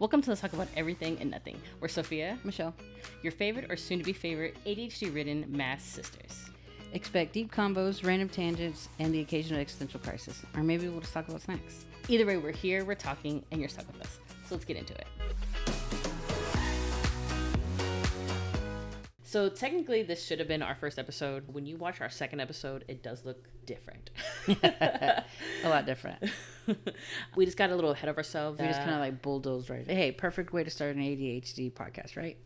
Welcome to Let's Talk About Everything and Nothing. We're Sophia, Michelle, your favorite or soon-to-be favorite ADHD-ridden masc sisters. Expect deep combos, random tangents, and the occasional existential crisis. Or maybe we'll just talk about snacks. Either way, we're here, we're talking, and you're stuck with us. So let's get into it. So technically, this should have been our first episode. When you watch our second episode, it does look different. A lot different. We just got a little ahead of ourselves. We just kind of like bulldozed right. Hey, perfect way to start an ADHD podcast, right?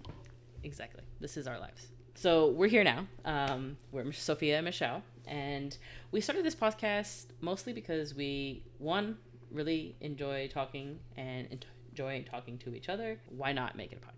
Exactly. This is our lives. So we're here now. We're Sophia and Michelle. And we started this podcast mostly because we, one, really enjoy talking and enjoy talking to each other. Why not make it a podcast?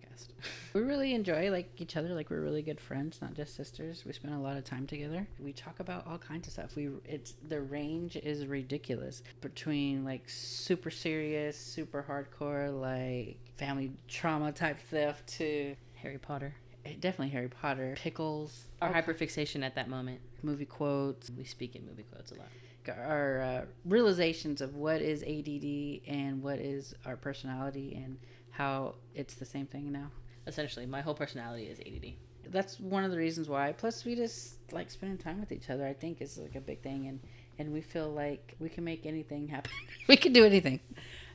We really enjoy each other. We're really good friends, not just sisters. We spend a lot of time together. We talk about all kinds of stuff. The range is ridiculous between super serious, super hardcore, family trauma type stuff to Harry Potter. Definitely Harry Potter. Pickles. Our hyperfixation at that moment. Movie quotes. We speak in movie quotes a lot. Our realizations of what is ADD and what is our personality and how it's the same thing now. Essentially, my whole personality is ADD. That's one of the reasons why. Plus, we just like spending time with each other, I think, is a big thing. And we feel like we can make anything happen. We can do anything.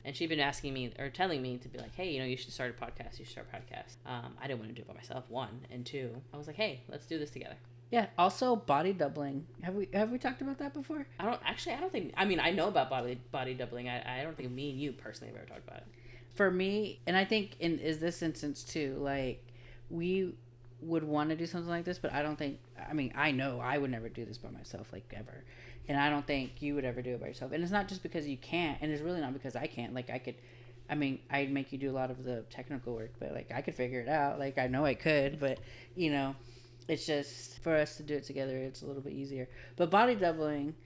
And she'd been asking me or telling me to be like, hey, you should start a podcast. You should start a podcast. I didn't want to do it by myself, one. And two, I was like, hey, let's do this together. Yeah. Also, body doubling. Have we talked about that before? I don't think. I mean, I know about body doubling. I don't think me and you personally have ever talked about it. For me, and I think in this instance too, we would want to do something like this, but I don't think. I mean, I know I would never do this by myself, ever, and I don't think you would ever do it by yourself. And it's not just because you can't, and it's really not because I can't. I'd make you do a lot of the technical work, but I could figure it out. I know I could, but it's just for us to do it together. It's a little bit easier. But body doubling,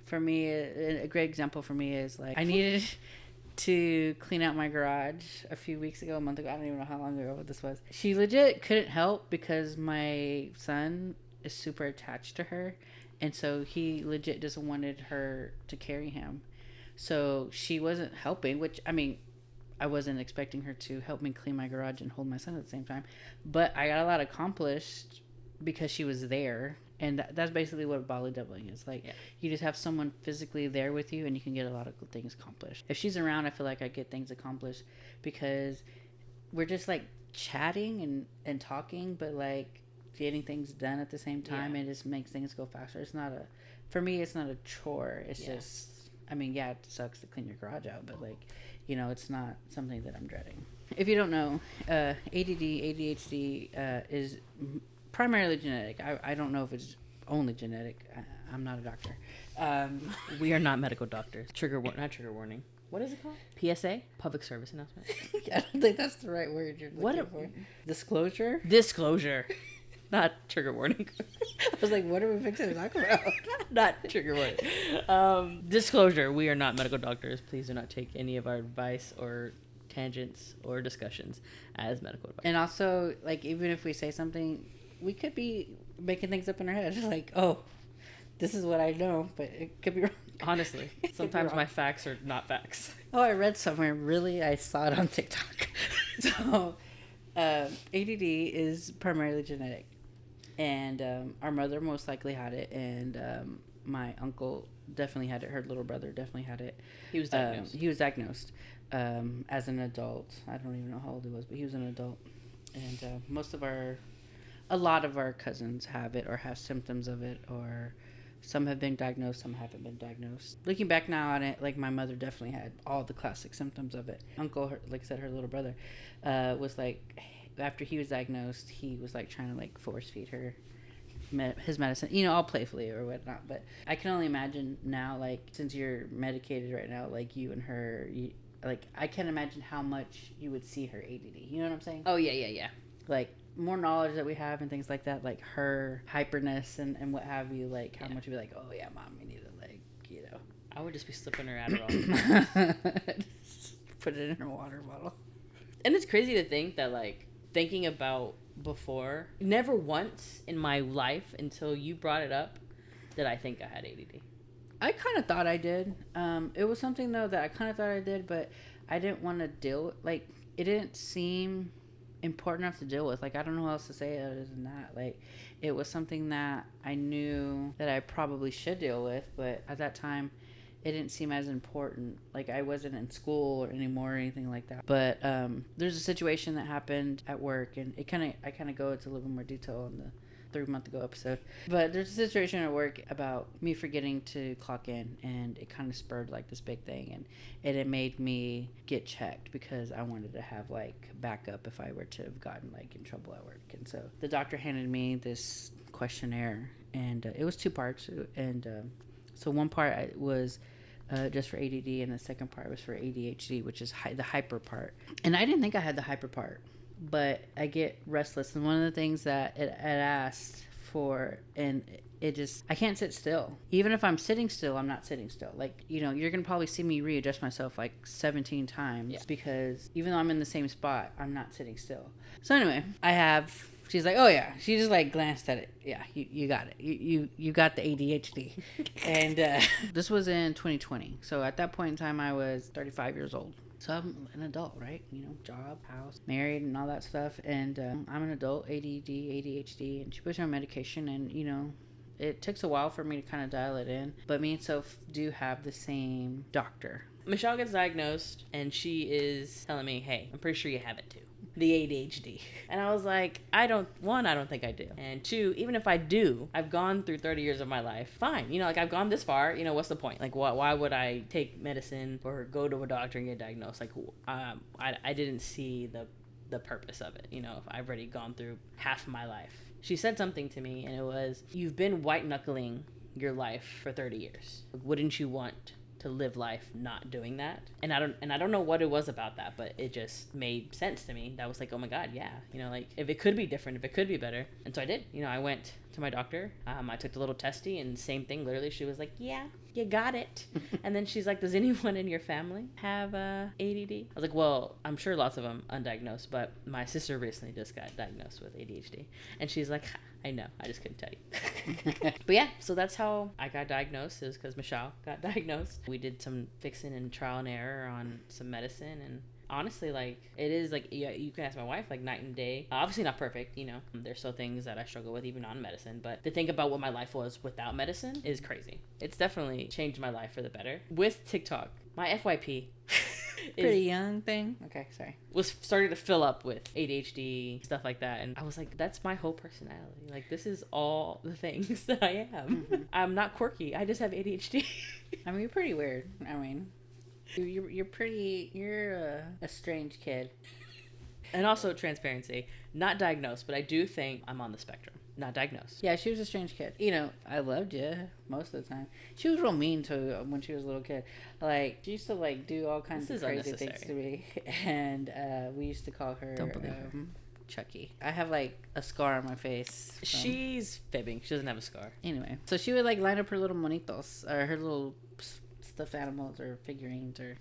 for me, a great example for me is I needed to clean out my garage a month ago. I don't even know how long ago this was. She legit couldn't help because my son is super attached to her, and so he legit just wanted her to carry him. So she wasn't helping, which I wasn't expecting her to help me clean my garage and hold my son at the same time, but I got a lot accomplished because she was there. And that's basically what body doubling is. You just have someone physically there with you, and you can get a lot of things accomplished. If she's around, I feel like I get things accomplished because we're just chatting and talking, but getting things done at the same time. It just makes things go faster. For me, it's not a chore. It's just, it sucks to clean your garage out, but it's not something that I'm dreading. If you don't know, ADHD is primarily genetic. I don't know if it's only genetic. I'm not a doctor. We are not medical doctors. Not trigger warning. What is it called? PSA? Public service announcement. I don't think that's the right word you're looking for. Disclosure? Disclosure. Not trigger warning. I was like, what are we fixing to talk about? Not trigger warning. Disclosure. We are not medical doctors. Please do not take any of our advice or tangents or discussions as medical advice. And also, even if we say something, we could be making things up in our head. This is what I know, but it could be wrong. Honestly, sometimes my facts are not facts. Oh, I read somewhere. Really? I saw it on TikTok. So, ADD is primarily genetic. And our mother most likely had it. And my uncle definitely had it. Her little brother definitely had it. He was diagnosed. As an adult. I don't even know how old he was, but he was an adult. And a lot of our cousins have it or have symptoms of it, or some have been diagnosed, some haven't been diagnosed. Looking back now on it, my mother definitely had all the classic symptoms of it. Uncle, like I said, her little brother, was after he was diagnosed, he was trying to force feed her his medicine, all playfully or whatnot. But I can only imagine now, since you're medicated right now, you and her, I can't imagine how much you would see her ADD. You know what I'm saying? Oh, yeah. More knowledge that we have and things like that, her hyperness and what have you, how much you'd be oh yeah, mom, we need to I would just be slipping her Adderall. Put it in her water bottle. And it's crazy to think that thinking about before, never once in my life until you brought it up did I think I had ADD. I kind of thought I did. It was something though that I kind of thought I did, but I didn't want to deal it didn't seem important enough to deal with. Like, I don't know what else to say other than that. Like, it was something that I knew that I probably should deal with, but at that time it didn't seem as important. Like, I wasn't in school or anymore or anything like that. But there's a situation that happened at work, and I kind of go into a little bit more detail in the 3 month ago episode. But there's a situation at work about me forgetting to clock in, and it kind of spurred like this big thing, and it made me get checked because I wanted to have like backup if I were to have gotten like in trouble at work. And so the doctor handed me this questionnaire, and it was 2 parts, and so one part was just for ADD, and the second part was for ADHD, which is the hyper part. And I didn't think I had the hyper part, but I get restless, and one of the things that it asked for, and it just, I can't sit still. Even if I'm sitting still, I'm not sitting still. Like, you know, you're gonna probably see me readjust myself like 17 times because even though I'm in the same spot, I'm not sitting still. So anyway, she's like, oh yeah, she just like glanced at it. Yeah, you got it. You got the ADHD. And this was in 2020. So at that point in time, I was 35 years old. So I'm an adult, right? You know, job, house, married, and all that stuff. And I'm an adult, ADD, ADHD, and she puts me on medication. And, you know, it takes a while for me to kind of dial it in. But me and Soph do have the same doctor. Michelle gets diagnosed, and she is telling me, hey, I'm pretty sure you have it too. The ADHD. And I was like, I don't think I do. And 2, even if I do, I've gone through 30 years of my life. Fine. You know, like, I've gone this far. You know, what's the point? Like, why would I take medicine or go to a doctor and get diagnosed? Like, I didn't see the purpose of it. You know, if I've already gone through half of my life. She said something to me, and it was, you've been white-knuckling your life for 30 years. Wouldn't you want to live life not doing that? And I don't know what it was about that, but it just made sense to me. That was like, oh my god, yeah, you know, like, if it could be different, if it could be better. And so I did. You know, I went to my doctor. I took the little testy, and same thing, literally, she was like, yeah, you got it. And then she's like, does anyone in your family have ADD? I was like, well, I'm sure lots of them undiagnosed, but my sister recently just got diagnosed with ADHD. And she's like, I know, I just couldn't tell you. But yeah, so that's how I got diagnosed. It was because Michelle got diagnosed. We did some fixing and trial and error on some medicine, and honestly, like, it is like, yeah, you can ask my wife, like, night and day. Obviously not perfect, you know, there's still things that I struggle with even on medicine, but to think about what my life was without medicine is crazy. It's definitely changed my life for the better. With TikTok, my FYP pretty young thing. Okay, sorry. Was starting to fill up with ADHD, stuff like that. And I was like, that's my whole personality. Like, this is all the things that I am. Mm-hmm. I'm not quirky. I just have ADHD. I mean, you're pretty weird. I mean, you're a strange kid. And also transparency. Not diagnosed, but I do think I'm on the spectrum. Not diagnosed. Yeah, she was a strange kid. You know, I loved you most of the time. She was real mean to when she was a little kid. Like, she used to, like, do all kinds of crazy things to me. And we used to call her... Don't believe her. Chucky. I have, like, a scar on my face. She's fibbing. She doesn't have a scar. Anyway. So she would, like, line up her little monitos, or her little stuffed animals or figurines or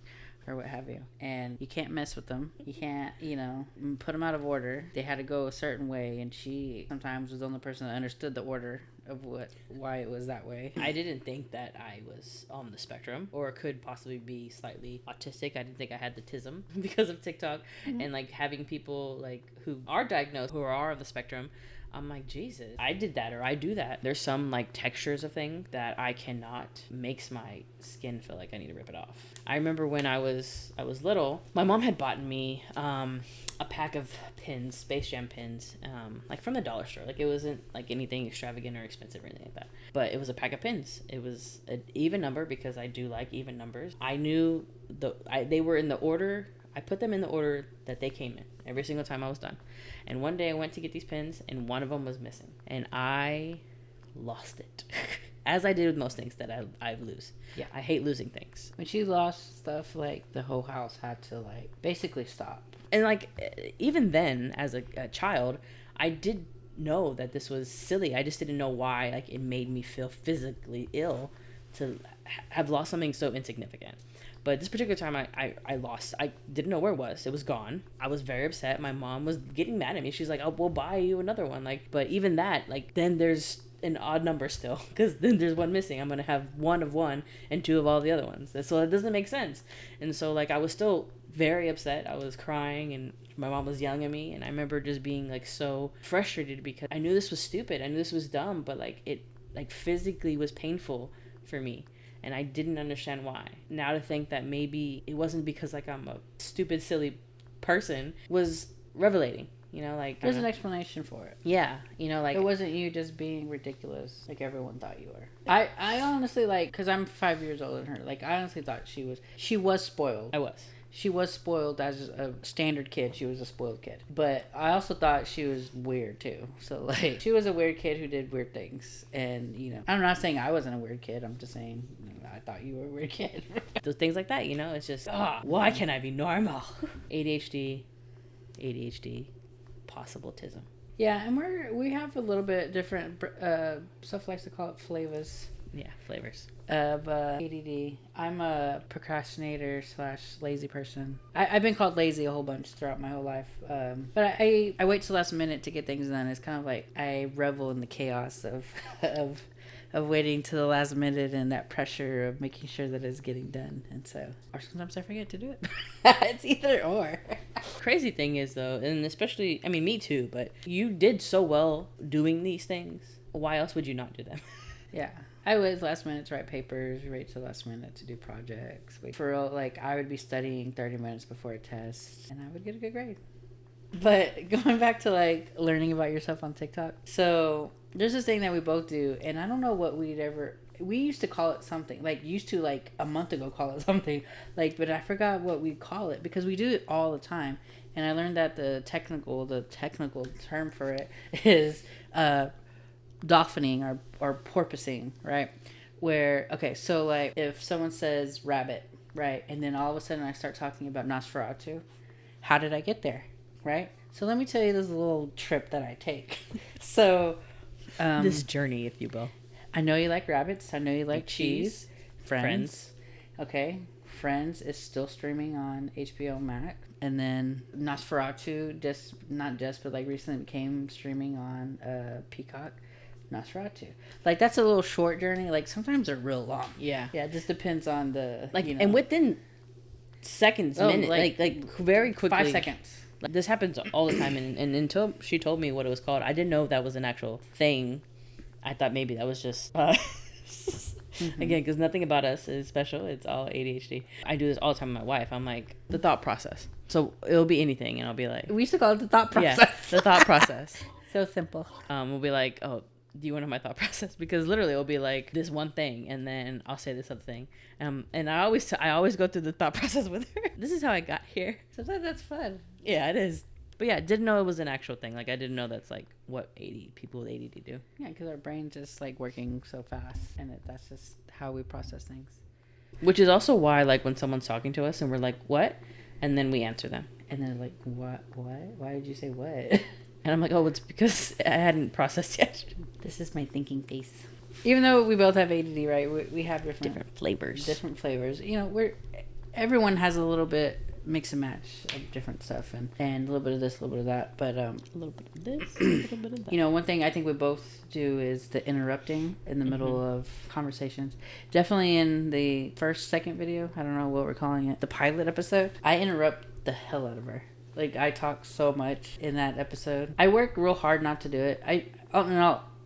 what have you, and you can't mess with them. You can't, you know, put them out of order. They had to go a certain way, and she sometimes was the only person that understood the order of why it was that way. I didn't think that I was on the spectrum or could possibly be slightly autistic. I didn't think I had the tism because of TikTok. Mm-hmm. And like having people like who are diagnosed, who are on the spectrum, I'm like, Jesus, I did that or I do that. There's some like textures of things that I cannot, makes my skin feel like I need to rip it off. I remember when I was little, my mom had bought me a pack of pins, Space Jam pins, like from the dollar store. Like it wasn't like anything extravagant or expensive or anything like that. But it was a pack of pins. It was an even number because I do like even numbers. I knew they were in the order. I put them in the order that they came in every single time I was done. And one day I went to get these pins and one of them was missing. And I lost it. As I did with most things that I lose. Yeah. I hate losing things. When she lost stuff, like, the whole house had to, like, basically stop. And, like, even then, as a child, I did know that this was silly. I just didn't know why, like, it made me feel physically ill to have lost something so insignificant. But this particular time, I lost. I didn't know where it was. It was gone. I was very upset. My mom was getting mad at me. She's like, "Oh, we'll buy you another one." Like, but even that, like, then there's an odd number still because then there's one missing. I'm gonna have one of one and two of all the other ones. So it doesn't make sense. And so, like, I was still very upset. I was crying and my mom was yelling at me, and I remember just being like so frustrated because I knew this was stupid. I knew this was dumb, but like it like physically was painful for me. And I didn't understand why. Now to think that maybe it wasn't because like I'm a stupid, silly person was revelating. You know, like there's an explanation for it. Yeah, you know, like it wasn't you just being ridiculous like everyone thought you were. I honestly like, because I'm 5 years older than her. Like I honestly thought she was spoiled. I was. She was spoiled as a standard kid. She was a spoiled kid. But I also thought she was weird too. So like she was a weird kid who did weird things. And you know, I'm not saying I wasn't a weird kid. I'm just saying, you know, I thought you were a weird kid. Those things like that, you know, it's just why can't I be normal? ADHD, possible autism. Yeah, and we have a little bit different. Stuff likes to call it flavors. Yeah, flavors of ADD. I'm a procrastinator / lazy person. I've been called lazy a whole bunch throughout my whole life. But I wait till the last minute to get things done. It's kind of like I revel in the chaos of of waiting to the last minute and that pressure of making sure that it's getting done. And so, or sometimes I forget to do it. It's either or. Crazy thing is though, and especially, I mean, me too, but you did so well doing these things. Why else would you not do them? Yeah. I was last minute to write papers, wait till last minute to do projects. For real, like I would be studying 30 minutes before a test and I would get a good grade. But going back to like learning about yourself on TikTok. So there's this thing that we both do, and I don't know what we used to call it something, like a month ago call it something, like, but I forgot what we call it because we do it all the time. And I learned that the technical term for it is dolphining or porpoising, right? Where, okay, so like if someone says rabbit, right, and then all of a sudden I start talking about Nosferatu, how did I get there, right? So let me tell you this little trip that I take. So this journey, if you will. I know you like rabbits. I know you like cheese. Friends. Okay. Friends is still streaming on HBO Max. And then Nosferatu, but like recently became streaming on Peacock. Nosferatu. Like that's a little short journey. Like sometimes they're real long. Yeah. Yeah, it just depends on the like, you know. And within seconds, minutes, like very quickly. 5 seconds. Like, this happens all the time, and until she told me what it was called, I didn't know that was an actual thing. I thought maybe that was just again, because nothing about us is special. It's all ADHD. I do this all the time with my wife. I'm like, the thought process. So it'll be anything, and I'll be like, we used to call it the thought process. Yeah, the thought process. So simple. We'll be like, oh, do you want to know my thought process? Because literally it'll be like this one thing, and then I'll say this other thing. And I always go through the thought process with her. This is how I got here. Sometimes that's fun. Yeah, it is. But yeah, didn't know it was an actual thing. Like I didn't know that's like what people with ADD do. Yeah, because our brain just like working so fast, and that's just how we process things. Which is also why, like, when someone's talking to us and we're like, "What?" and then we answer them, and they're like, "What? Why did you say what?" And I'm like, "Oh, it's because I hadn't processed yet." This is my thinking face. Even though we both have ADD, right? We have different flavors. Different flavors. You know, everyone has a little bit mix and match of different stuff, and a little bit of this, a little bit of that, but a little bit of this, a little bit of that. You know, one thing I think we both do is the interrupting in the middle of conversations. Definitely in the second video, I don't know what we're calling it, the pilot episode, I interrupt the hell out of her. Like, I talk so much in that episode. I work real hard not to do it.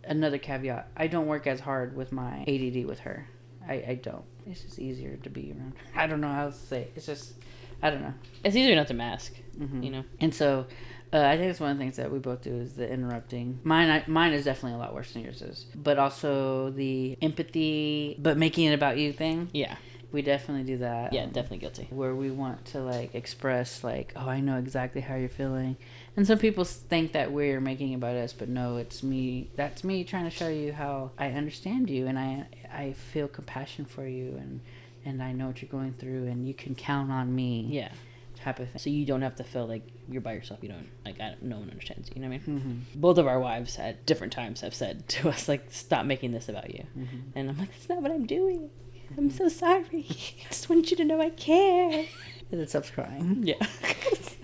Another caveat, I don't work as hard with my ADD with her. I don't. It's just easier to be around her. I don't know how to say it. It's just, I don't know. It's easier not to mask, you know? And so, I think it's one of the things that we both do is the interrupting. Mine is definitely a lot worse than yours is. But also the empathy, but making it about you thing. Yeah. We definitely do that. Yeah, definitely guilty. Where we want to, like, express, like, oh, I know exactly how you're feeling. And some people think that we're making it about us, but no, it's me. That's me trying to show you how I understand you, and I feel compassion for you, and I know what you're going through, and you can count on me. Yeah. Type of thing. So you don't have to feel like you're by yourself. You don't, like, no one understands you. You know what I mean? Mm-hmm. Both of our wives at different times have said to us, like, stop making this about you. Mm-hmm. And I'm like, that's not what I'm doing. I'm so sorry. I just want you to know I care. And it stops crying. Yeah.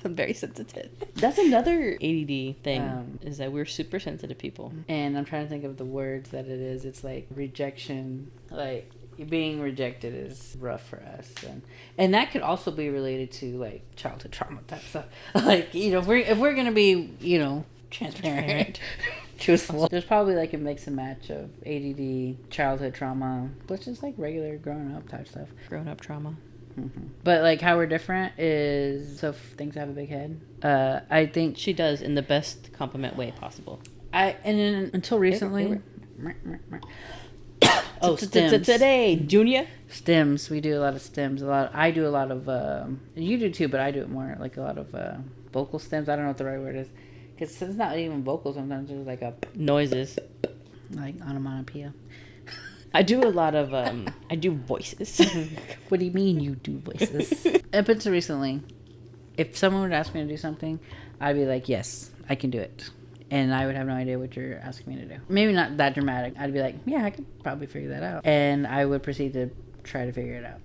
I'm very sensitive. That's another ADD thing, is that we're super sensitive people. And I'm trying to think of the words that it is. It's like rejection. Like, being rejected is rough for us, and that could also be related to like childhood trauma type stuff. Like, you know, if we're gonna be, you know, transparent, truthful, there's probably like a mix and match of ADD, childhood trauma, but just like regular growing up type stuff. Grown up trauma. Mm-hmm. But like how we're different is so things have a big head. I think She does in the best compliment way possible. Until recently. Oh, today, Junior. Stems. We do a lot of stems. I do a lot of. You do too, but I do it more like a lot of vocal stems. I don't know what the right word is, because it's not even vocal. Sometimes it's like a noises, like onomatopoeia. I do a lot of. I do voices. What do you mean you do voices? Up until recently, if someone would ask me to do something, I'd be like, yes, I can do it. And I would have no idea what you're asking me to do. Maybe not that dramatic. I'd be like, yeah, I could probably figure that out. And I would proceed to try to figure it out.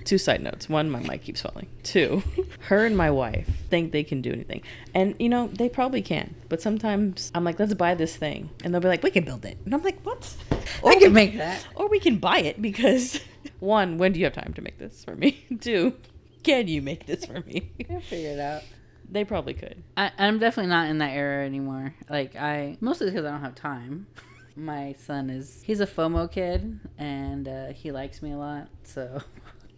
2 side notes. 1, my mic keeps falling. 2, her and my wife think they can do anything. And, you know, they probably can. But sometimes I'm like, let's buy this thing. And they'll be like, we can build it. And I'm like, what? Or we can make that. Or we can buy it because, 1, when do you have time to make this for me? 2, can you make this for me? I'll figure it out. They probably could. I'm definitely not in that era anymore. Like, mostly because I don't have time. My son he's a FOMO kid, and he likes me a lot. So,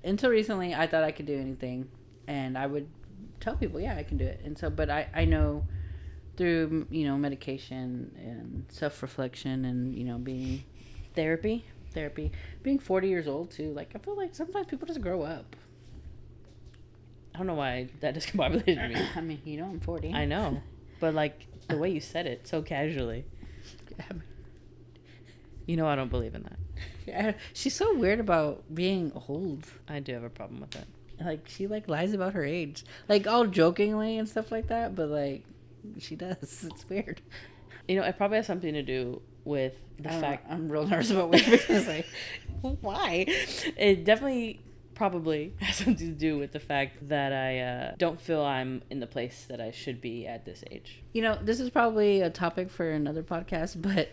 until recently, I thought I could do anything. And I would tell people, yeah, I can do it. And so, but I know through, you know, medication and self-reflection and, you know, being therapy, being 40 years old too. Like, I feel like sometimes people just grow up. I don't know why that discombobulated me. I mean, you know, I'm 40. I know. But, like, the way you said it so casually. Yeah. You know I don't believe in that. Yeah, she's so weird about being old. I do have a problem with that. Like, she, like, lies about her age. Like, all jokingly and stuff like that, but, like, she does. It's weird. You know, it probably has something to do with the fact... I'm real nervous about what you're going to say. Why? It definitely... probably has something to do with the fact that I don't feel I'm in the place that I should be at this age. You know, this is probably a topic for another podcast, but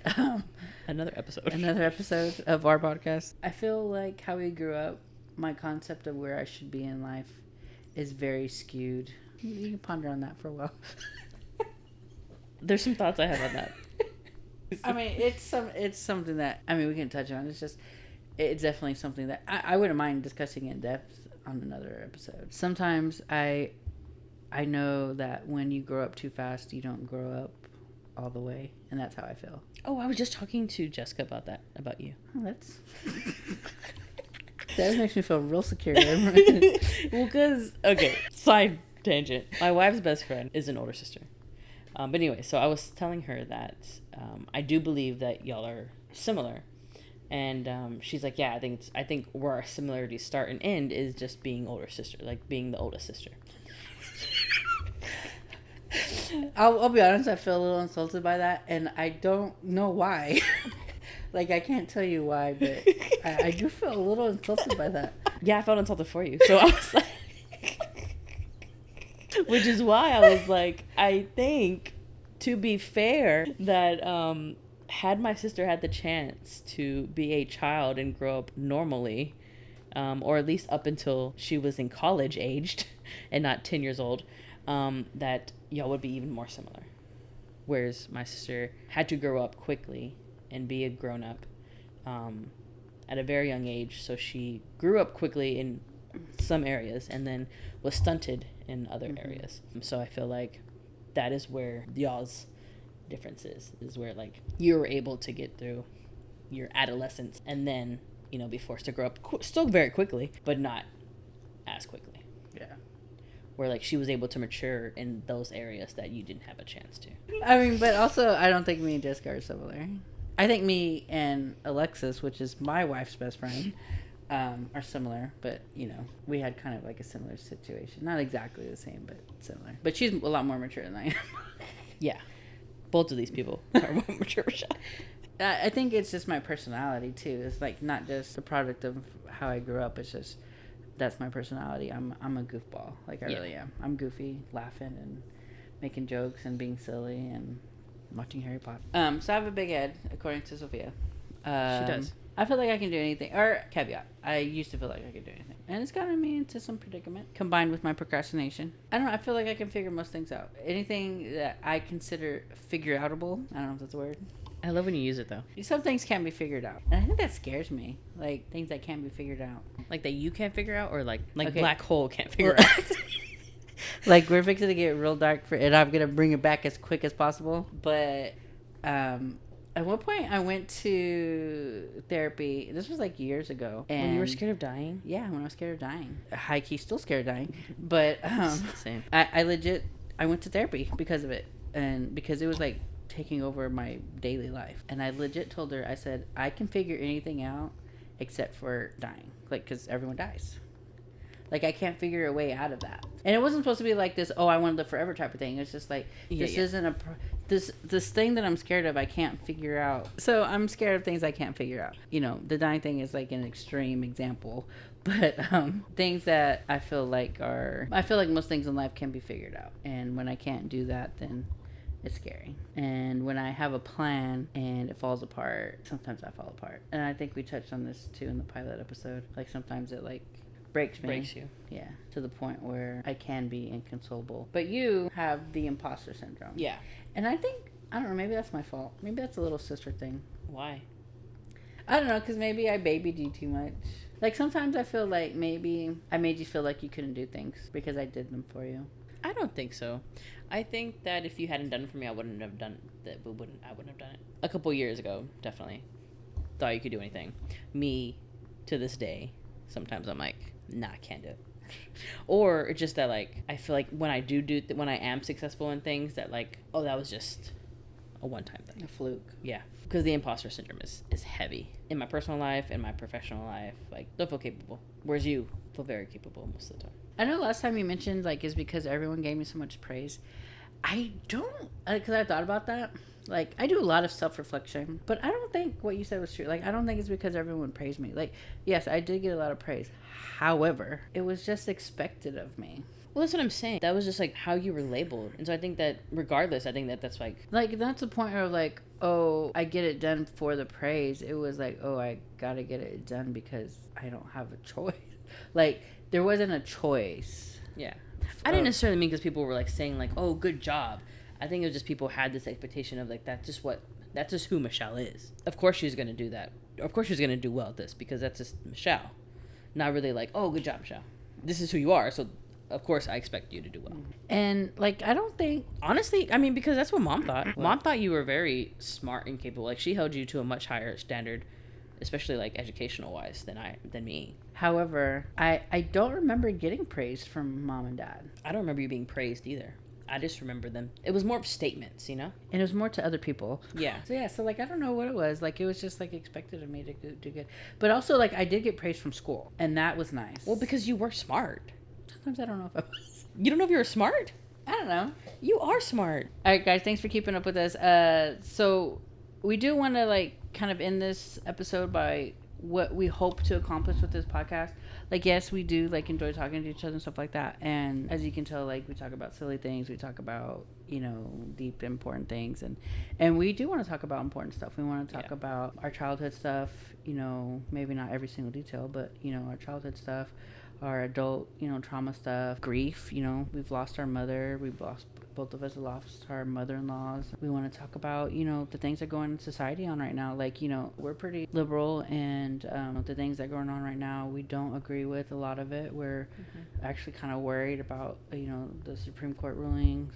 another episode of our podcast. I feel like how we grew up, my concept of where I should be in life is very skewed. You can ponder on that for a while. There's some thoughts I have on that. I mean, it's something that, I mean, we can touch on. It's definitely something that I wouldn't mind discussing in depth on another episode. Sometimes I know that when you grow up too fast, you don't grow up all the way, and that's how I feel. Oh, I was just talking to Jessica about that, about you. Oh, that makes me feel real secure. Well, because, okay, side tangent. My wife's best friend is an older sister. But anyway, so I was telling her that I do believe that y'all are similar. And she's like, yeah, I think where our similarities start and end is just being older sister, like being the oldest sister. I'll be honest, I feel a little insulted by that, and I don't know why. Like, I can't tell you why, but I do feel a little insulted by that. Yeah, I felt insulted for you. So I was like, which is why I was like, I think, to be fair, that had my sister had the chance to be a child and grow up normally, or at least up until she was in college aged and not 10 years old, that y'all would be even more similar. Whereas my sister had to grow up quickly and be a grown-up at a very young age, so she grew up quickly in some areas and then was stunted in other areas. So I feel like that is where y'all's difference is where, like, you were able to get through your adolescence and then, you know, be forced to grow up still very quickly, but not as quickly. Yeah. Where, like, she was able to mature in those areas that you didn't have a chance to. I mean, but also, I don't think me and Jessica are similar. I think me and Alexis, which is my wife's best friend, are similar, but, you know, we had kind of like a similar situation. Not exactly the same, but similar. But she's a lot more mature than I am. Yeah. Both of these people are more mature. I think it's just my personality, too. It's, like, not just the product of how I grew up. It's just, that's my personality. I'm a goofball. Like, I really am. I'm goofy, laughing and making jokes and being silly and watching Harry Potter. So I have a big head, according to Sophia. She does. I feel like I can do anything. Or, caveat, I used to feel like I could do anything. And it's gotten me into some predicament, combined with my procrastination. I don't know, I feel like I can figure most things out. Anything that I consider figure-outable, I don't know if that's a word. I love when you use it, though. Some things can be figured out. And I think that scares me. Like, things that can't be figured out. Like that you can't figure out? Or like Okay. black hole can't figure out? Like, we're fixing to get real dark and I'm going to bring it back as quick as possible. But, at one point, I went to therapy. This was like years ago. And When you were scared of dying? Yeah, when I was scared of dying. High key, still scared of dying. But Same. I legit, I went to therapy because of it. And because it was like taking over my daily life. And I legit told her, I said, I can figure anything out except for dying. Like, because everyone dies. Like, I can't figure a way out of that. And it wasn't supposed to be like this, oh, I want to live forever type of thing. It's just like, this isn't this thing that I'm scared of, I can't figure out. So I'm scared of things I can't figure out. You know, the dying thing is like an extreme example. But things that I feel like most things in life can be figured out. And when I can't do that, then it's scary. And when I have a plan and it falls apart, sometimes I fall apart. And I think we touched on this too in the pilot episode. Like, sometimes it like breaks you. Yeah, to the point where I can be inconsolable. But you have the imposter syndrome. Yeah. And I think, I don't know, maybe that's my fault. Maybe that's a little sister thing. Why? I don't know, because maybe I babied you too much. Like, sometimes I feel like maybe I made you feel like you couldn't do things because I did them for you. I don't think so. I think that if you hadn't done it for me, I wouldn't have done that. I wouldn't have done it. A couple years ago, definitely thought you could do anything. Me, to this day, sometimes I'm like, nah, I can't do it. Or it's just that, like, I feel like when I when I am successful in things, that like, oh, that was just a one-time thing, A fluke. Yeah, because the imposter syndrome is heavy in my personal life, in my professional life. Like, don't feel capable, whereas you feel very capable most of the time. I know last time you mentioned, like, is because everyone gave me so much praise. I don't, because I thought about that. Like, I do a lot of self-reflection, but I don't think what you said was true. Like, I don't think it's because everyone praised me. Like, yes, I did get a lot of praise. However, it was just expected of me. Well, that's what I'm saying. That was just, like, how you were labeled. And so I think that, regardless, I think that that's, like... Like, that's the point of, like, oh, I get it done for the praise. It was like, oh, I gotta get it done because I don't have a choice. Like, there wasn't a choice. Yeah. I didn't necessarily mean because people were, like, saying, like, oh, good job. I think it was just people had this expectation of, like, that's just who Michelle is. Of course she's going to do that. Of course she's going to do well at this because that's just Michelle. Not really like, oh, good job, Michelle. This is who you are, so of course I expect you to do well. And, like, I don't think... Honestly, I mean, because that's what Mom thought. Mom thought you were very smart and capable. Like, she held you to a much higher standard, especially, like, educational-wise than me. However, I don't remember getting praised from Mom and Dad. I don't remember you being praised either. I just remember them. It was more of statements, you know? And it was more to other people. Yeah. So like, I don't know what it was. Like, it was just, like, expected of me to do good. But also, like, I did get praise from school. And that was nice. Well, because you were smart. Sometimes I don't know if I was. You don't know if you were smart? I don't know. You are smart. All right, guys. Thanks for keeping up with us. So we do want to, like, kind of end this episode by what we hope to accomplish with this podcast. Like, yes, we do, like, enjoy talking to each other and stuff like that. And as you can tell, like, we talk about silly things. We talk about, you know, deep, important things. And we do want to talk about important stuff. We want to talk about our childhood stuff, you know, maybe not every single detail, but, you know, our childhood stuff, our adult, you know, trauma stuff, grief. You know, we've lost our mother. Both of us have lost our mother-in-laws. We want to talk about, you know, the things that are going in society on right now. Like, you know, we're pretty liberal, and the things that are going on right now, we don't agree with a lot of it. We're actually kind of worried about, you know, the Supreme Court ruling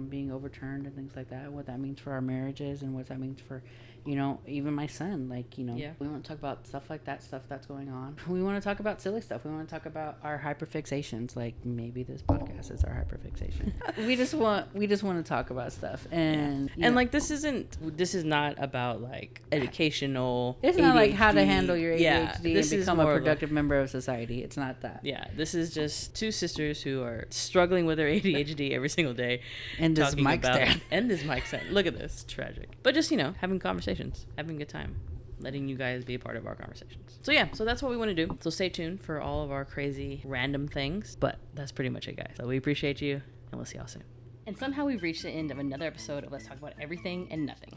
being overturned and things like that, what that means for our marriages and what that means for, you know, even my son. Like, you know, we want to talk about stuff like that, stuff that's going on. We want to talk about silly stuff. We want to talk about our hyperfixations. Like, maybe this podcast is our hyperfixation. we just want to talk about stuff. And like, this is not about, like, educational. It's ADHD. not like how to handle your ADHD and become a productive like, member of society. It's not that. Yeah, this is just two sisters who are struggling with their ADHD every single day. And this mic stand. And this mic stand. Look at this. Tragic. But just, you know, having conversations, having a good time, letting you guys be a part of our conversations. So yeah, so that's what we want to do. So stay tuned for all of our crazy random things. But that's pretty much it, guys. So we appreciate you, and we'll see y'all soon. And somehow we've reached the end of another episode of Let's Talk About Everything and Nothing.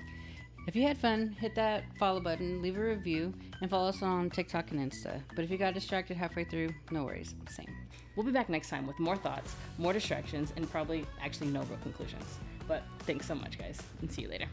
If you had fun, hit that follow button, leave a review, and follow us on TikTok and Insta. But if you got distracted halfway through, no worries. Same. We'll be back next time with more thoughts, more distractions, and probably actually no real conclusions. But thanks so much, guys, and see you later.